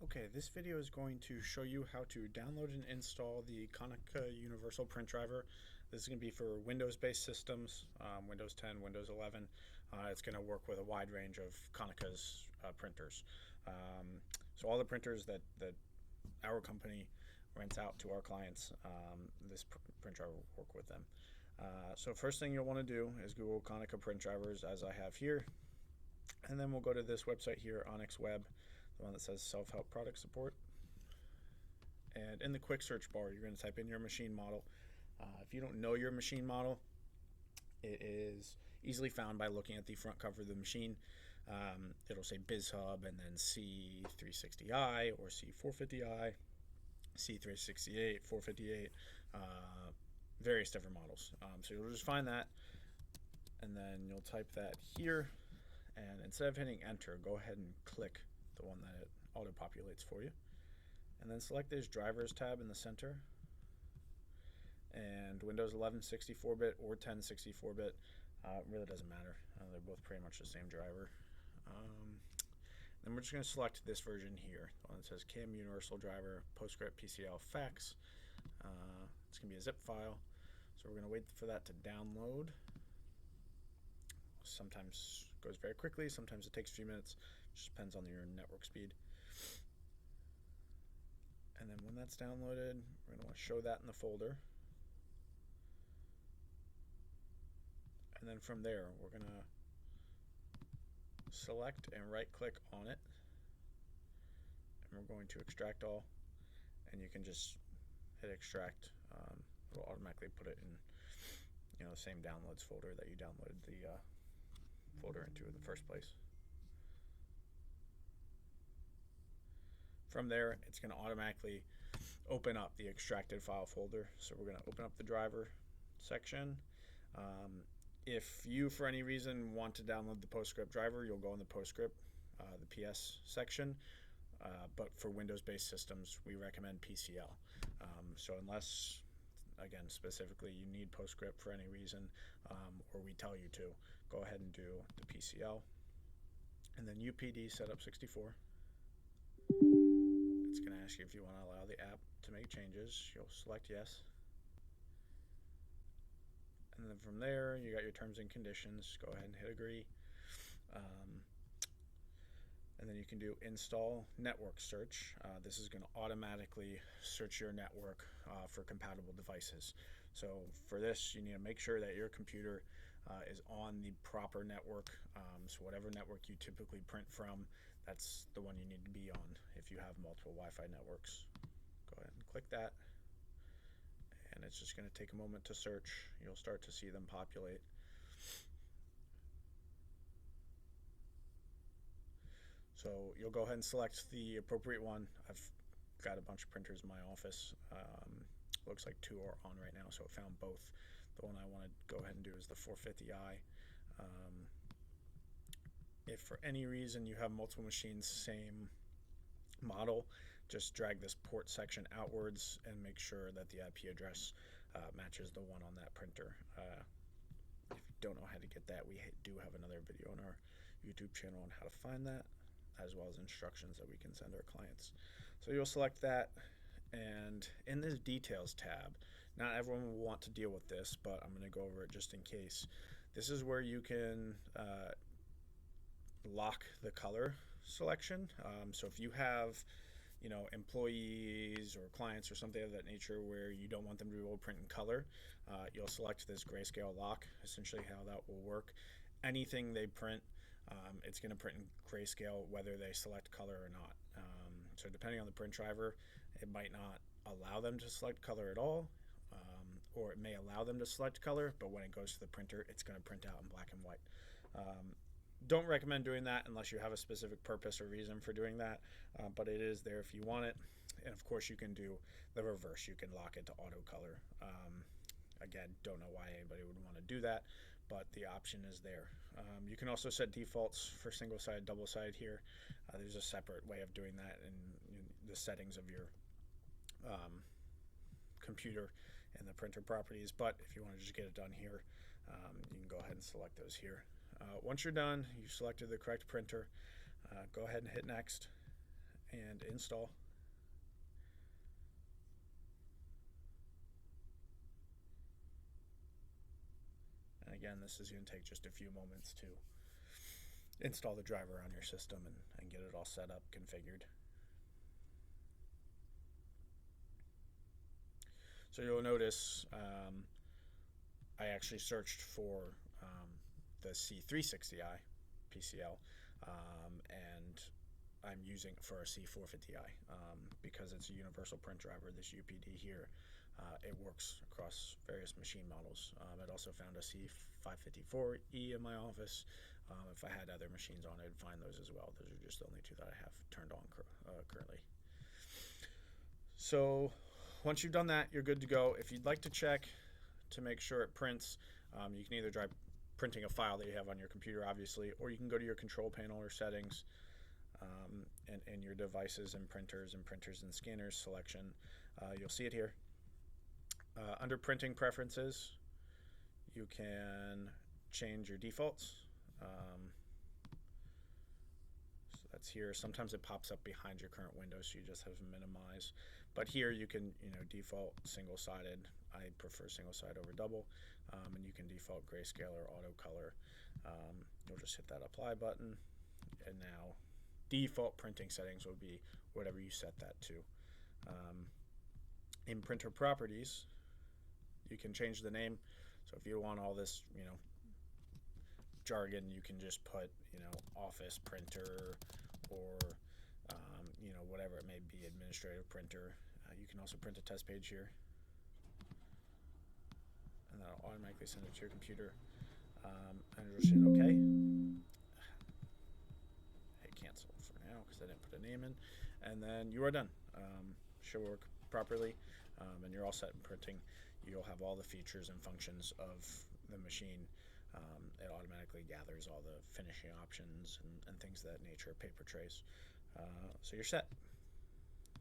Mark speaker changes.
Speaker 1: Okay, this video is going to show you how to download and install the Konica Universal Print Driver. This is going to be for Windows-based systems, Windows 10, Windows 11. It's going to work with a wide range of Konica's printers. So all the printers that our company rents out to our clients, this print driver will work with them. So first thing you'll want to do is Google Konica print drivers, as I have here, and then we'll go to this website here, Onyx Web, the one that says self-help product support. And in the quick search bar, you're going to type in your machine model. If you don't know your machine model, it is easily found by looking at the front cover of the machine. It'll say Bizhub and then C360i or C450i, C368, 458, various different models. So you'll just find that, and then you'll type that here, and instead of hitting enter, go ahead and click the one that it auto-populates for you, and then select this drivers tab in the center, and Windows 11 64-bit or 10 64-bit, really doesn't matter. They're both pretty much the same driver. Then we're just going to select this version here, the one that says CAM Universal Driver PostScript PCL Fax. It's going to be a zip file, so we're going to wait for that to download. Sometimes it goes very quickly, sometimes it takes a few minutes. It just depends on your network speed. And then when that's downloaded, we're going to want to show that in the folder. And then from there, we're going to select and right click on it, and we're going to extract all, and you can just hit extract. It'll automatically put it in the same downloads folder that you downloaded the folder into in the first place. From there, it's going to automatically open up the extracted file folder. So we're going to open up the driver section. If you, for any reason, want to download the PostScript driver, you'll go in the PostScript, the PS section. But for Windows-based systems, we recommend PCL. So unless, again, specifically you need PostScript for any reason, or we tell you to, go ahead and do the PCL. And then UPD setup 64. It's going to ask you if you want to allow the app to make changes. You'll select yes. And then from there, you got your terms and conditions. Go ahead and hit agree. And then you can do install network search. This is going to automatically search your network for compatible devices. So for this, you need to make sure that your computer is on the proper network. So whatever network you typically print from, that's the one you need to be on if you have multiple Wi-Fi networks. Go ahead and click that, and it's just going to take a moment to search. You'll start to see them populate. So you'll go ahead and select the appropriate one. I've got a bunch of printers in my office. Looks like 2 are on right now, so it found both. The one I want to go ahead and do is the 450i. If for any reason you have multiple machines, same model, just drag this port section outwards and make sure that the IP address matches the one on that printer. If you don't know how to get that, we do have another video on our YouTube channel on how to find that, as well as instructions that we can send our clients. So you'll select that, and in this details tab, not everyone will want to deal with this, but I'm going to go over it just in case. This is where you can lock the color selection. So if you have employees or clients or something of that nature where you don't want them to be able to print in color, you'll select this grayscale lock. Essentially how that will work, anything they print, it's going to print in grayscale whether they select color or not. So depending on the print driver, it might not allow them to select color at all, or it may allow them to select color, but when it goes to the printer, it's going to print out in black and white. Don't recommend doing that unless you have a specific purpose or reason for doing that, but it is there if you want it. And of course you can do the reverse. You can lock it to auto color. Again, don't know why anybody would want to do that, but the option is there. You can also set defaults for single side, double side here. There's a separate way of doing that in the settings of your computer and the printer properties, but if you want to just get it done here, you can go ahead and select those here. Once you're done, you've selected the correct printer, go ahead and hit next, and install. And again, this is going to take just a few moments to install the driver on your system and get it all set up, configured. So you'll notice I actually searched for the C360i PCL, and I'm using for a C450i because it's a universal print driver. This UPD here, it works across various machine models. I'd also found a C554E in my office. If I had other machines on, I'd find those as well. Those are just the only two that I have turned on currently. So once you've done that, you're good to go. If you'd like to check to make sure it prints, you can either try printing a file that you have on your computer, obviously, or you can go to your control panel or settings, and your devices and printers and scanners selection. You'll see it here. Under printing preferences, you can change your defaults. So that's here. Sometimes it pops up behind your current window, so you just have to minimize. But here you can, default single-sided. I prefer single-sided over double, and you can default grayscale or auto color. You'll just hit that apply button, and now default printing settings will be whatever you set that to. In printer properties, you can change the name. So if you want all this, jargon, you can just put, office printer or, whatever it may be, administrative printer. You can also print a test page here, and that'll automatically send it to your computer. And it'll hit OK. Hit cancel for now because I didn't put a name in, and then you are done. Should work properly, and you're all set in printing. You'll have all the features and functions of the machine. It automatically gathers all the finishing options and things of that nature, paper trays. So you're set.